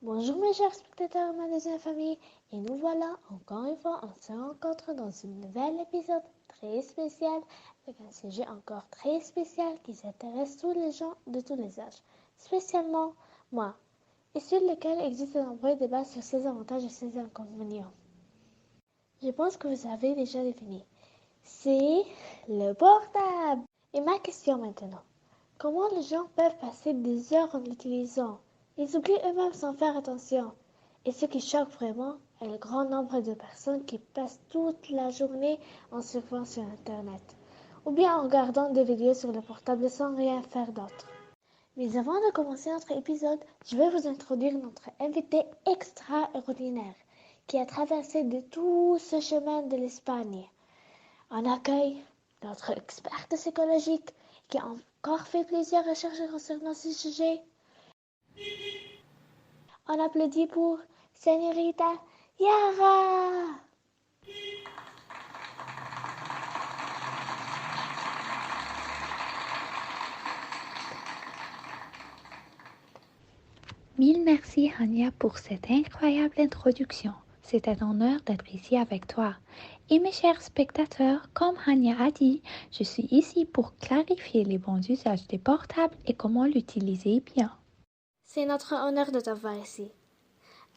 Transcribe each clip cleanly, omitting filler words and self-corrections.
Bonjour mes chers spectateurs, ma deuxième famille, et nous voilà encore une fois, on se rencontre dans un nouvel épisode très spécial, avec un sujet encore très spécial qui s'intéresse tous les gens de tous les âges, spécialement moi, et sur lequel existent de nombreux débats sur ses avantages et ses inconvénients. Je pense que vous avez déjà deviné, c'est le portable. Et ma question maintenant, comment les gens peuvent passer des heures en l'utilisant? Ils oublient eux-mêmes sans faire attention. Et ce qui choque vraiment est le grand nombre de personnes qui passent toute la journée en surfant sur Internet, ou bien en regardant des vidéos sur le portable sans rien faire d'autre. Mais avant de commencer notre épisode, je vais vous introduire notre invité extraordinaire qui a traversé de tout ce chemin de l'Espagne. On accueille notre experte psychologique qui a encore fait plusieurs recherches concernant ce sujet. On applaudit pour Señorita Yara. Mille merci Hania pour cette incroyable introduction. C'est un honneur d'être ici avec toi. Et mes chers spectateurs, comme Hania a dit, je suis ici pour clarifier les bons usages des portables et comment l'utiliser bien. C'est notre honneur de t'avoir ici.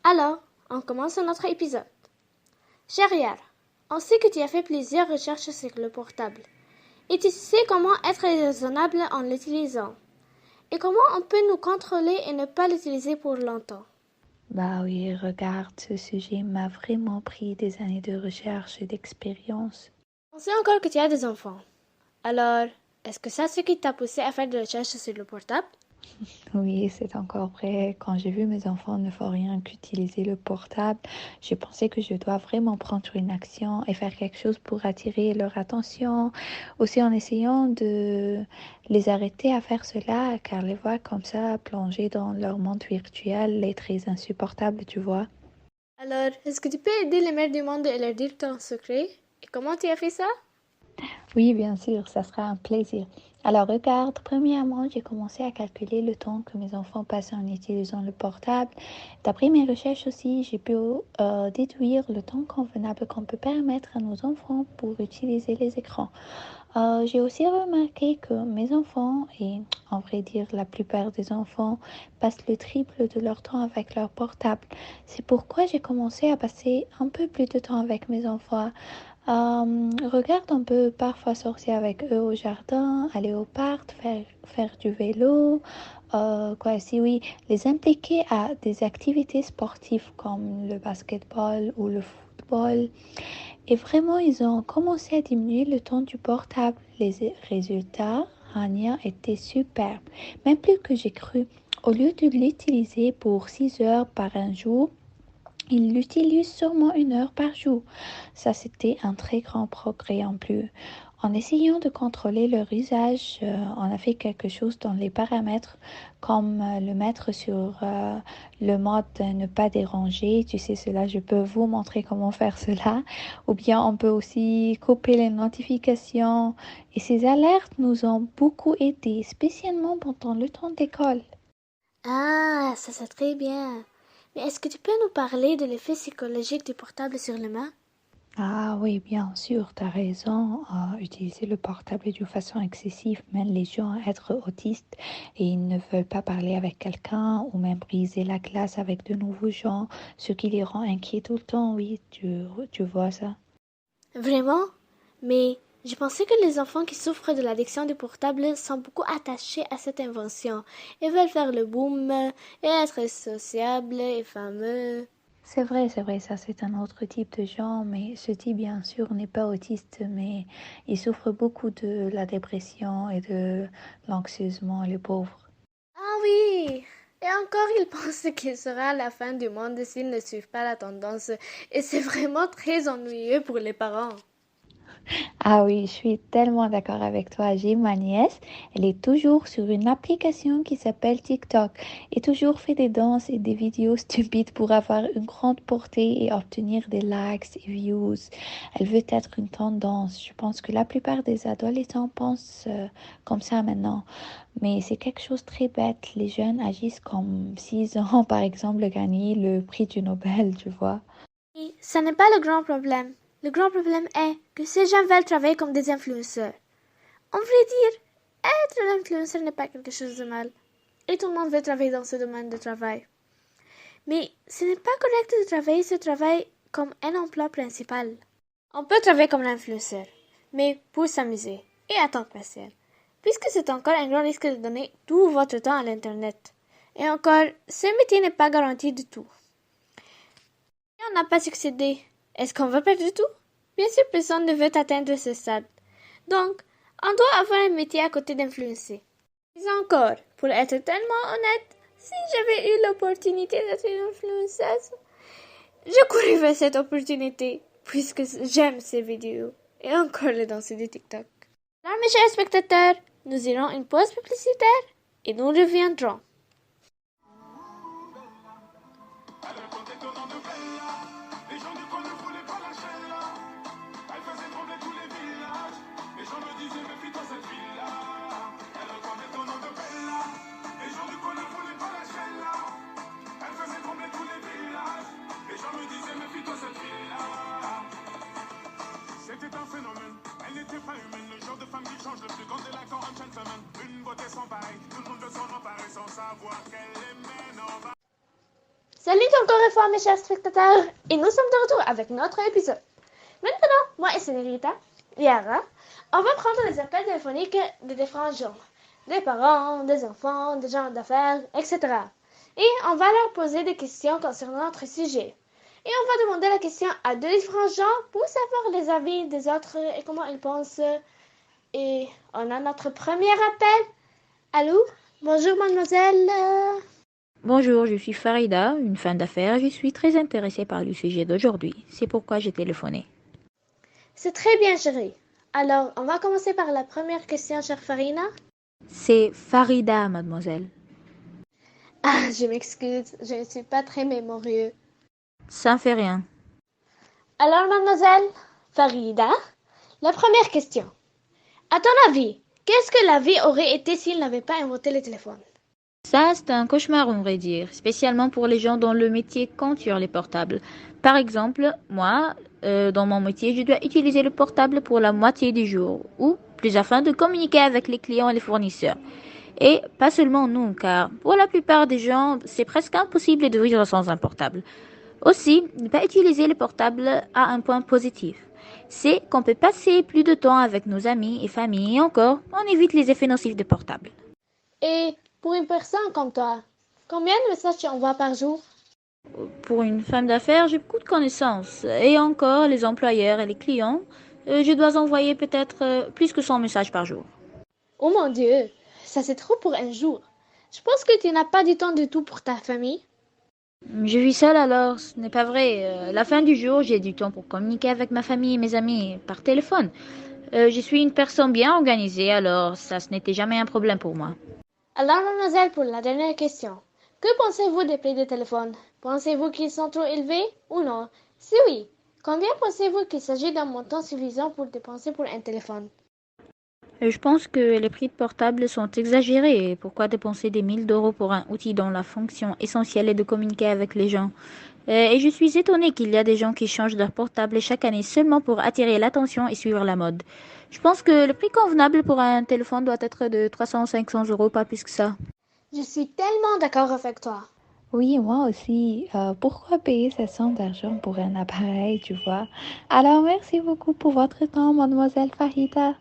Alors, on commence notre épisode. Cher Yara, on sait que tu as fait plusieurs recherches sur le portable. Et tu sais comment être raisonnable en l'utilisant. Et comment on peut nous contrôler et ne pas l'utiliser pour longtemps. Bah oui, regarde, ce sujet m'a vraiment pris des années de recherche et d'expérience. On sait encore que tu as des enfants. Alors, est-ce que c'est ce qui t'a poussé à faire des recherches sur le portable? Oui, c'est encore vrai. Quand j'ai vu mes enfants ne font rien qu'utiliser le portable, j'ai pensé que je dois vraiment prendre une action et faire quelque chose pour attirer leur attention. Aussi en essayant de les arrêter à faire cela, car les voir comme ça plonger dans leur monde virtuel est très insupportable, tu vois. Alors, est-ce que tu peux aider les mères du monde et leur dire ton secret? Et comment tu as fait ça? Oui, bien sûr, ça sera un plaisir. Alors, regarde, premièrement, j'ai commencé à calculer le temps que mes enfants passent en utilisant le portable. D'après mes recherches aussi, j'ai pu déduire le temps convenable qu'on peut permettre à nos enfants pour utiliser les écrans. J'ai aussi remarqué que mes enfants, et en vrai dire la plupart des enfants, passent le triple de leur temps avec leur portable. C'est pourquoi j'ai commencé à passer un peu plus de temps avec mes enfants. Regarde, on peut parfois sortir avec eux au jardin, aller au parc, faire du vélo, quoi, si oui, les impliquer à des activités sportives comme le basketball ou le football. Et vraiment, ils ont commencé à diminuer le temps du portable. Les résultats, Rania, étaient superbes, même plus que j'ai cru. Au lieu de l'utiliser pour 6 heures par un jour, il l'utilise sûrement 1 heure par jour. Ça, c'était un très grand progrès en plus. En essayant de contrôler leur usage, on a fait quelque chose dans les paramètres, comme le mettre sur le mode ne pas déranger. Tu sais cela, je peux vous montrer comment faire cela. Ou bien on peut aussi couper les notifications. Et ces alertes nous ont beaucoup aidés, spécialement pendant le temps d'école. Ah, ça c'est très bien. Mais est-ce que tu peux nous parler de l'effet psychologique du portable sur l'humain? Ah oui, bien sûr, tu as raison. Utiliser le portable d'une façon excessive mène les gens à être autistes et ils ne veulent pas parler avec quelqu'un ou même briser la glace avec de nouveaux gens, ce qui les rend inquiets tout le temps. Oui, tu vois ça. Vraiment? Mais je pensais que les enfants qui souffrent de l'addiction du portable sont beaucoup attachés à cette invention. Ils veulent faire le boom et être sociables et fameux. C'est vrai, ça c'est un autre type de gens, mais ce type bien sûr n'est pas autiste, mais il souffre beaucoup de la dépression et de l'anxieusement, les pauvres. Ah oui! Et encore, ils pensent qu'il sera la fin du monde s'ils ne suivent pas la tendance. Et c'est vraiment très ennuyeux pour les parents. Ah oui, je suis tellement d'accord avec toi. J'ai ma nièce, elle est toujours sur une application qui s'appelle TikTok et toujours fait des danses et des vidéos stupides pour avoir une grande portée et obtenir des likes et views. Elle veut être une tendance. Je pense que la plupart des adolescents pensent comme ça maintenant, mais c'est quelque chose de très bête. Les jeunes agissent comme s'ils ont, par exemple, gagné le prix du Nobel, tu vois. Et ça n'est pas le grand problème. Le grand problème est que ces gens veulent travailler comme des influenceurs. En vrai dire, être un influenceur n'est pas quelque chose de mal. Et tout le monde veut travailler dans ce domaine de travail. Mais ce n'est pas correct de travailler ce travail comme un emploi principal. On peut travailler comme l'influenceur, mais pour s'amuser et à temps partiel, puisque c'est encore un grand risque de donner tout votre temps à l'Internet. Et encore, ce métier n'est pas garanti du tout. Si on n'a pas succédé, est-ce qu'on va perdre tout? Bien sûr, personne ne veut atteindre ce stade. Donc, on doit avoir un métier à côté d'influencer. Mais encore, pour être tellement honnête, si j'avais eu l'opportunité d'être une influenceuse, je courrais vers cette opportunité, puisque j'aime ces vidéos et encore les danses de TikTok. Alors, mes chers spectateurs, nous irons une pause publicitaire et nous reviendrons. C'était un phénomène, elle n'était pas humaine, le genre de femme qui change le plus grand délinquant en gentleman. Une beauté sans pareil, tout le monde veut s'en emparer sans savoir qu'elle est mène en bas. Salut encore une fois mes chers spectateurs et nous sommes de retour avec notre épisode. Maintenant, moi et Sénérita, Yara, on va prendre les appels téléphoniques de différents gens. Des parents, des enfants, des gens d'affaires, etc. Et on va leur poser des questions concernant notre sujet. Et on va demander la question à deux différents gens pour savoir les avis des autres et comment ils pensent. Et on a notre premier appel. Allô? Bonjour mademoiselle. Bonjour, je suis Farida, une femme d'affaires. Je suis très intéressée par le sujet d'aujourd'hui. C'est pourquoi j'ai téléphoné. C'est très bien chérie. Alors, on va commencer par la première question, chère Farina. C'est Farida, mademoiselle. Ah, je m'excuse, je ne suis pas très mémorieux. Ça ne fait rien. Alors, mademoiselle Farida, la première question. À ton avis, qu'est-ce que la vie aurait été s'il n'avait pas inventé le téléphone? Ça, c'est un cauchemar, on va dire, spécialement pour les gens dont le métier compte sur les portables. Par exemple, moi, dans mon métier, je dois utiliser le portable pour la moitié du jour, ou plus afin de communiquer avec les clients et les fournisseurs. Et pas seulement nous, car pour la plupart des gens, c'est presque impossible de vivre sans un portable. Aussi, ne pas utiliser le portable a un point positif. C'est qu'on peut passer plus de temps avec nos amis et familles et encore, on évite les effets nocifs des portables. Et pour une personne comme toi, combien de messages tu envoies par jour? Pour une femme d'affaires, j'ai beaucoup de connaissances. Et encore, les employeurs et les clients, je dois envoyer peut-être plus que 100 messages par jour. Oh mon Dieu, ça c'est trop pour un jour. Je pense que tu n'as pas du temps du tout pour ta famille. Je vis seule alors, ce n'est pas vrai. La fin du jour, j'ai du temps pour communiquer avec ma famille et mes amis par téléphone. Je suis une personne bien organisée, alors ça, ce n'était jamais un problème pour moi. Alors, mademoiselle, pour la dernière question. Que pensez-vous des prix de téléphone? Pensez-vous qu'ils sont trop élevés ou non? Si oui, combien pensez-vous qu'il s'agit d'un montant suffisant pour dépenser pour un téléphone? Je pense que les prix de portables sont exagérés. Pourquoi dépenser des 1000 € pour un outil dont la fonction essentielle est de communiquer avec les gens? Et je suis étonnée qu'il y a des gens qui changent leur portable chaque année seulement pour attirer l'attention et suivre la mode. Je pense que le prix convenable pour un téléphone doit être de 300 à 500 €, pas plus que ça. Je suis tellement d'accord avec toi. Oui, moi aussi. Pourquoi payer cette somme d'argent pour un appareil, tu vois? Alors, merci beaucoup pour votre temps, mademoiselle Farida.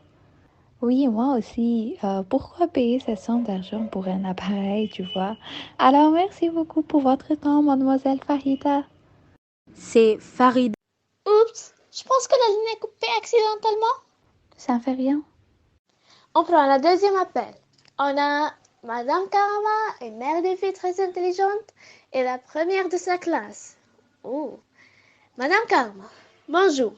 Oui, moi aussi. Pourquoi payer cette somme d'argent pour un appareil, tu vois? Alors, merci beaucoup pour votre temps, mademoiselle Farida. C'est Farid. Oups, je pense que la ligne est coupée accidentellement. Ça ne fait rien. On prend la deuxième appel. On a Madame Karama, une mère de filles très intelligente et la première de sa classe. Oh, Madame Karama, bonjour.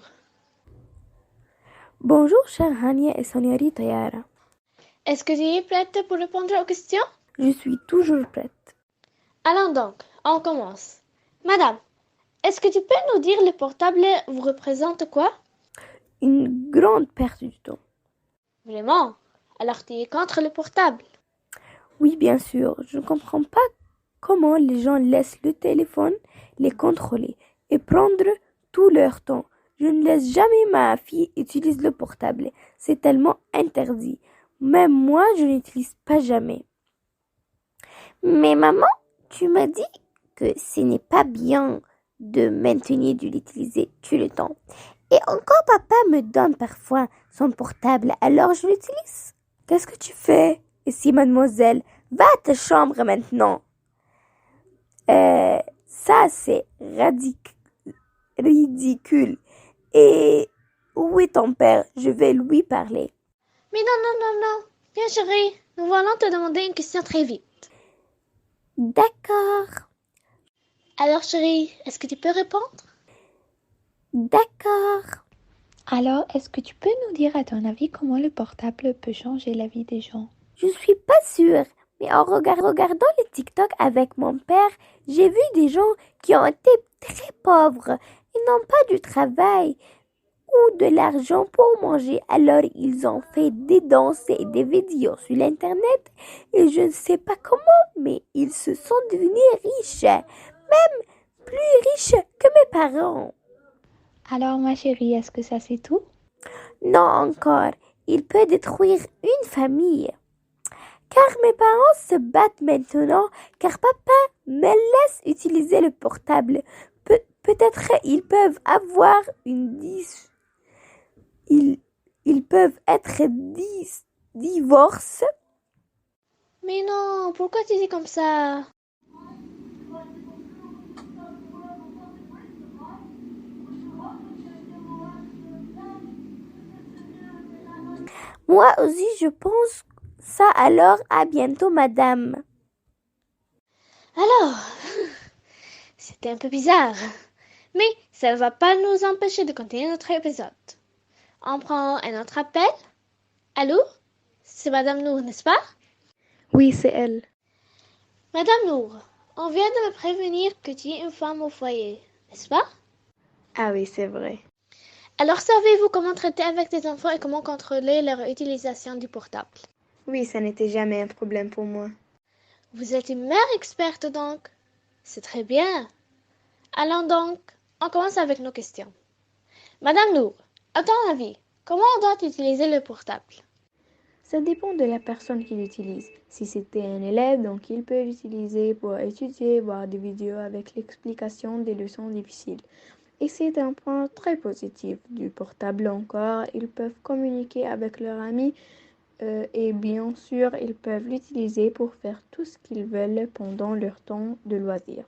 Bonjour, chère Hania et señorita Yara. Est-ce que tu es prête pour répondre aux questions? Je suis toujours prête. Allons donc, on commence. Madame, est-ce que tu peux nous dire le portable vous représente quoi? Une grande perte du temps. Vraiment? Alors tu es contre le portable? Oui, bien sûr, je ne comprends pas comment les gens laissent le téléphone les contrôler et prendre tout leur temps. Je ne laisse jamais ma fille utiliser le portable. C'est tellement interdit. Même moi, je n'utilise pas jamais. Mais maman, tu m'as dit que ce n'est pas bien de maintenir de l'utiliser tout le temps. Et encore papa me donne parfois son portable, alors je l'utilise. Qu'est-ce que tu fais ici, mademoiselle? Va à ta chambre maintenant. Ça c'est ridicule. Et où est ton père? Je vais lui parler. Mais non. Bien chérie, nous allons te demander une question très vite. D'accord. Alors chérie, est-ce que tu peux répondre? D'accord. Alors, est-ce que tu peux nous dire à ton avis comment le portable peut changer la vie des gens? Je suis pas sûre, mais en regardant les TikTok avec mon père, j'ai vu des gens qui ont été très pauvres et n'ont pas du travail ou de l'argent pour manger. Alors ils ont fait des danses et des vidéos sur l'internet et je ne sais pas comment, mais ils se sont devenus riches, même plus riches que mes parents. Alors, ma chérie, est-ce que ça c'est tout? Non encore, il peut détruire une famille. Car mes parents se battent maintenant, car papa me laisse utiliser le portable. Peut-être ils peuvent avoir ils peuvent être divorcés. Mais non, pourquoi tu dis comme ça? Moi aussi, je pense ça. Alors, à bientôt, madame. Alors, c'était un peu bizarre. Mais ça ne va pas nous empêcher de continuer notre épisode. On prend un autre appel. Allô? C'est Madame Nour, n'est-ce pas? Oui, c'est elle. Madame Nour, on vient de me prévenir que tu es une femme au foyer, n'est-ce pas? Ah oui, c'est vrai. Alors savez-vous comment traiter avec tes enfants et comment contrôler leur utilisation du portable? Oui, ça n'était jamais un problème pour moi. Vous êtes une mère experte donc. C'est très bien. Allons donc, on commence avec nos questions. Madame Nour, à ton avis, comment on doit utiliser le portable? Ça dépend de la personne qui l'utilise. Si c'était un élève, donc il peut l'utiliser pour étudier, voir des vidéos avec l'explication des leçons difficiles. Et c'est un point très positif du portable encore. Ils peuvent communiquer avec leurs amis et bien sûr, ils peuvent l'utiliser pour faire tout ce qu'ils veulent pendant leur temps de loisir.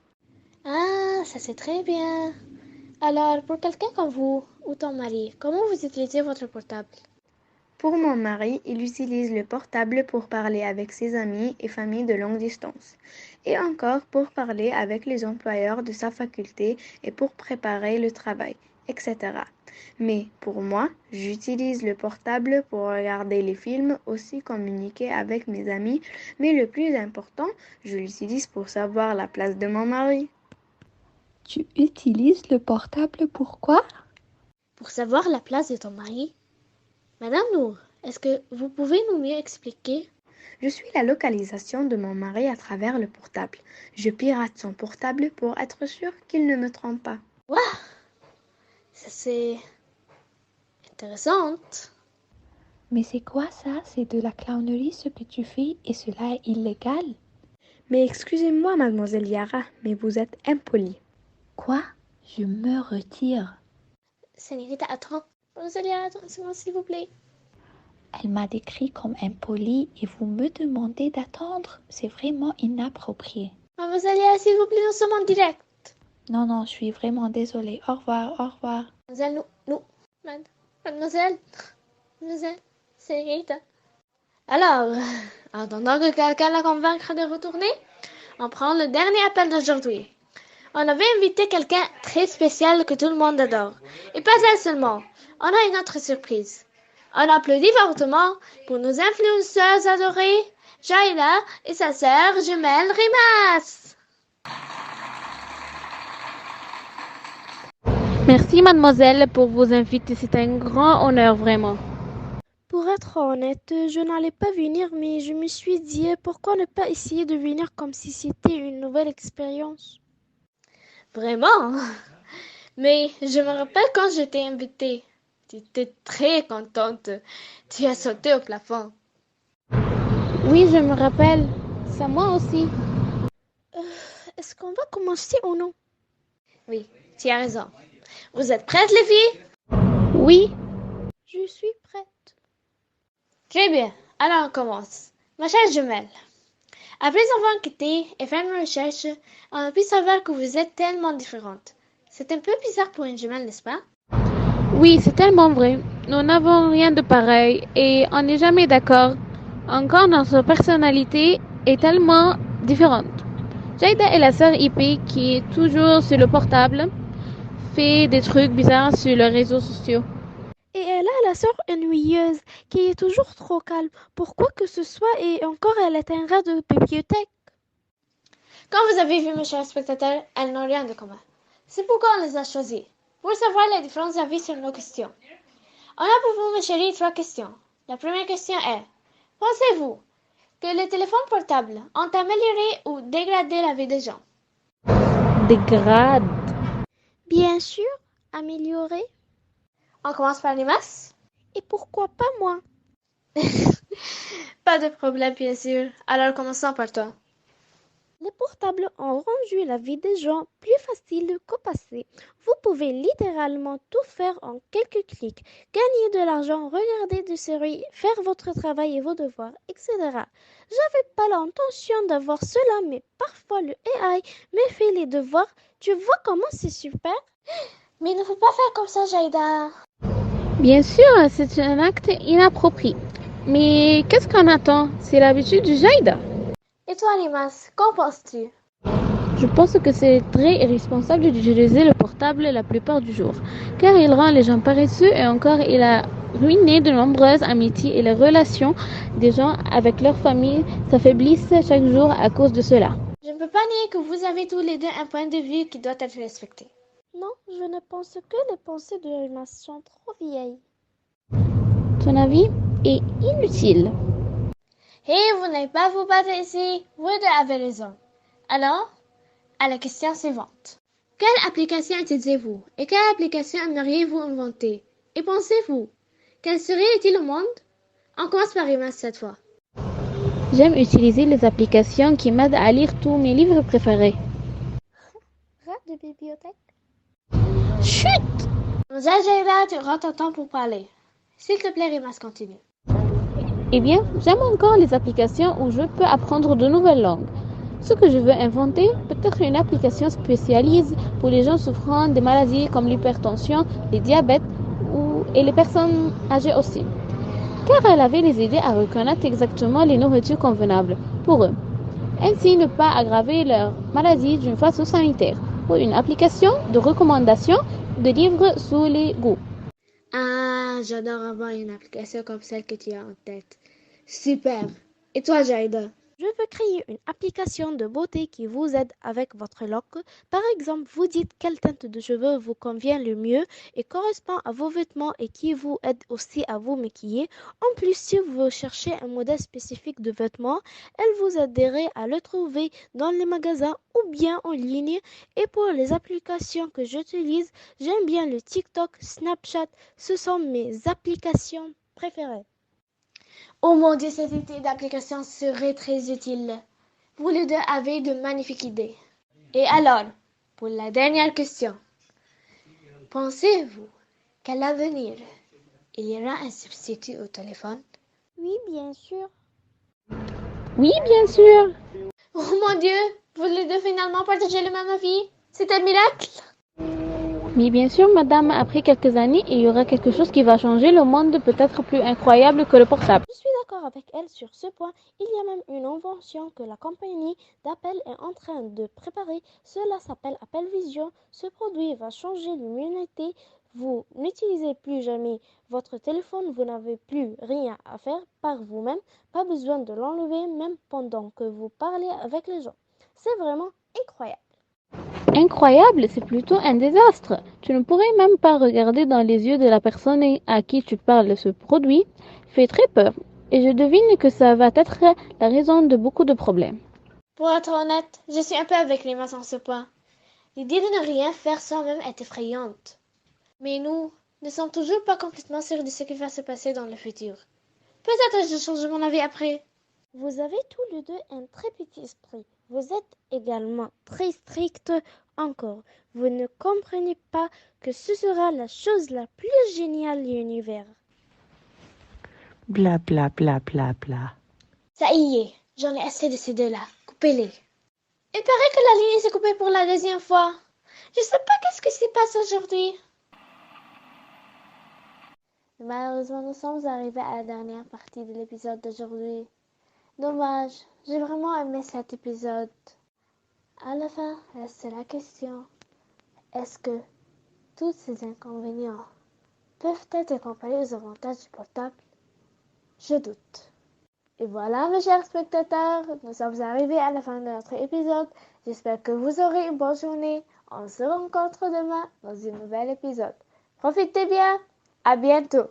Ah, ça c'est très bien. Alors, pour quelqu'un comme vous ou ton mari, comment vous utilisez votre portable? Pour mon mari, il utilise le portable pour parler avec ses amis et familles de longue distance, et encore pour parler avec les employeurs de sa faculté et pour préparer le travail, etc. Mais pour moi, j'utilise le portable pour regarder les films, aussi communiquer avec mes amis, mais le plus important, je l'utilise pour savoir la place de mon mari. Tu utilises le portable pourquoi? Pour savoir la place de ton mari? Madame Nour, est-ce que vous pouvez nous mieux expliquer? Je suis la localisation de mon mari à travers le portable. Je pirate son portable pour être sûre qu'il ne me trompe pas. Waouh! Ça c'est intéressant. Mais c'est quoi ça? C'est de la clownerie ce que tu fais et cela est illégal. Mais excusez-moi, mademoiselle Yara, mais vous êtes impolie. Quoi? Je me retire. Señorita, attends. Mademoiselle, attendez-moi s'il vous plaît. Elle m'a décrit comme impoli et vous me demandez d'attendre. C'est vraiment inapproprié. Mademoiselle, s'il vous plaît, nous sommes en direct. Non, je suis vraiment désolée. Au revoir, au revoir. Mademoiselle, Mademoiselle, Señorita. Alors, en attendant que quelqu'un la convaincre de retourner, on prend le dernier appel d'aujourd'hui. On avait invité quelqu'un très spécial que tout le monde adore. Et pas elle seulement. On a une autre surprise. On applaudit fortement pour nos influenceuses adorées, Jaila et sa sœur jumelle Rimas. Merci mademoiselle pour vos invités, c'est un grand honneur vraiment. Pour être honnête, je n'allais pas venir, mais je me suis dit pourquoi ne pas essayer de venir comme si c'était une nouvelle expérience. Vraiment? Mais je me rappelle quand je t'ai invitée. Tu étais très contente. Tu as sauté au plafond. Oui, je me rappelle, c'est moi aussi. Est-ce qu'on va commencer ou non? Oui, tu as raison. Vous êtes prêtes, les filles? Oui, Je suis prête. Très bien. Alors on commence. Ma chère jumelle, après avoir enquêté et fait une recherche, on a pu savoir que vous êtes tellement différentes. C'est un peu bizarre pour une jumelle, n'est-ce pas? oui, c'est tellement vrai. Nous n'avons rien de pareil et on n'est jamais d'accord. Encore notre personnalité est tellement différente. Jaida est la sœur IP qui est toujours sur le portable, fait des trucs bizarres sur les réseaux sociaux. Et elle a la sœur ennuyeuse qui est toujours trop calme pour quoi que ce soit et encore elle est un rat de bibliothèque. Quand vous avez vu mes chers spectateurs, elles n'ont rien de commun. C'est pourquoi on les a choisies, pour savoir les différents avis sur nos questions. On a pour vous, mes chéris, 3 questions. La première question est, pensez-vous que les téléphones portables ont amélioré ou dégradé la vie des gens? Dégrade. Bien sûr, améliorer. On commence par les masses? Et pourquoi pas moi? Pas de problème, bien sûr. Alors commençons par toi. Les portables ont rendu la vie des gens plus facile qu'au passé. Vous pouvez littéralement tout faire en quelques clics. Gagner de l'argent, regarder des séries, faire votre travail et vos devoirs, etc. J'avais pas l'intention d'avoir cela, mais parfois le AI me fait les devoirs. Tu vois comment c'est super? Mais il ne faut pas faire comme ça, Jaida. Bien sûr, c'est un acte inapproprié. Mais qu'est-ce qu'on attend? C'est l'habitude du Jaida. Et toi, Limas, qu'en penses-tu? Je pense que c'est très irresponsable d'utiliser le portable la plupart du jour, car il rend les gens paresseux et encore il a ruiné de nombreuses amitiés et les relations des gens avec leur famille s'affaiblissent chaque jour à cause de cela. Je ne peux pas nier que vous avez tous les deux un point de vue qui doit être respecté. Non, je ne pense que les pensées de Rimas sont trop vieilles. Ton avis est inutile. Et vous n'allez pas vous battre ici, vous deux avez raison. Alors, à la question suivante. Quelle application utilisez-vous et quelle application aimeriez-vous inventer? Et pensez-vous, quelle serait utile au monde? On commence par Rimas cette fois. J'aime utiliser les applications qui m'aident à lire tous mes livres préférés. Rat de bibliothèque? Chut! Jaida, tu auras ton temps pour parler. S'il te plaît, Rimas, continue. Eh bien, j'aime encore les applications où je peux apprendre de nouvelles langues. Ce que je veux inventer, peut-être une application spécialisée pour les gens souffrant des maladies comme l'hypertension, le diabète et les personnes âgées aussi. Car elle avait les aider à reconnaître exactement les nourritures convenables pour eux. Ainsi ne pas aggraver leur maladie d'une façon sanitaire. Ou une application de recommandation de livres sous les goûts. Ah, j'adore avoir une application comme celle que tu as en tête. Super. Et toi, Jaida? Je veux créer une application de beauté qui vous aide avec votre look. Par exemple, vous dites quelle teinte de cheveux vous convient le mieux et correspond à vos vêtements et qui vous aide aussi à vous maquiller. En plus, si vous cherchez un modèle spécifique de vêtements, elle vous aiderait à le trouver dans les magasins ou bien en ligne. Et pour les applications que j'utilise, j'aime bien le TikTok, Snapchat. Ce sont mes applications préférées. Oh mon Dieu, cette idée d'application serait très utile. Vous les deux avez de magnifiques idées. Et alors, pour la dernière question. Pensez-vous qu'à l'avenir, il y aura un substitut au téléphone? Oui, bien sûr. Oui, bien sûr. Oh mon Dieu, vous les deux finalement partagez le même avis. C'est un miracle. Mais bien sûr, madame, après quelques années, il y aura quelque chose qui va changer le monde peut-être plus incroyable que le portable. Je suis d'accord avec elle sur ce point. Il y a même une invention que la compagnie d'Apple est en train de préparer. Cela s'appelle Apple Vision. Ce produit va changer l'humanité. vous n'utilisez plus jamais votre téléphone, vous n'avez plus rien à faire par vous-même, pas besoin de l'enlever même pendant que vous parlez avec les gens. C'est vraiment incroyable. Incroyable, c'est plutôt un désastre. Tu ne pourrais même pas regarder dans les yeux de la personne à qui tu parles de ce produit. Fait très peur. Et je devine que ça va être la raison de beaucoup de problèmes. Pour être honnête, je suis un peu avec les mains en ce point. L'idée de ne rien faire soi-même est effrayante. Mais nous ne sommes toujours pas complètement sûrs de ce qui va se passer dans le futur. Peut-être je change mon avis après. Vous avez tous les deux un très petit esprit. Vous êtes également très strict encore. Vous ne comprenez pas que ce sera la chose la plus géniale de l'univers. Bla bla bla bla bla. Ça y est, j'en ai assez de ces deux-là. Coupez-les. Il paraît que la ligne s'est coupée pour la deuxième fois. Je sais pas qu'est-ce qui se passe aujourd'hui. Malheureusement, nous sommes arrivés à la dernière partie de l'épisode d'aujourd'hui. Dommage, j'ai vraiment aimé cet épisode. À la fin, reste la question. Est-ce que tous ces inconvénients peuvent être comparés aux avantages du portable? Je doute. Et voilà, mes chers spectateurs, nous sommes arrivés à la fin de notre épisode. J'espère que vous aurez une bonne journée. On se rencontre demain dans un nouvel épisode. Profitez bien. À bientôt.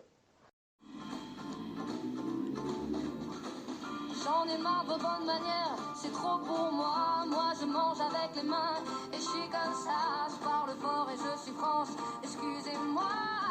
J'en ai marre de vos bonnes manières, c'est trop pour moi. Moi je mange avec les mains et je suis comme ça. Je parle fort et je suis franche, excusez-moi.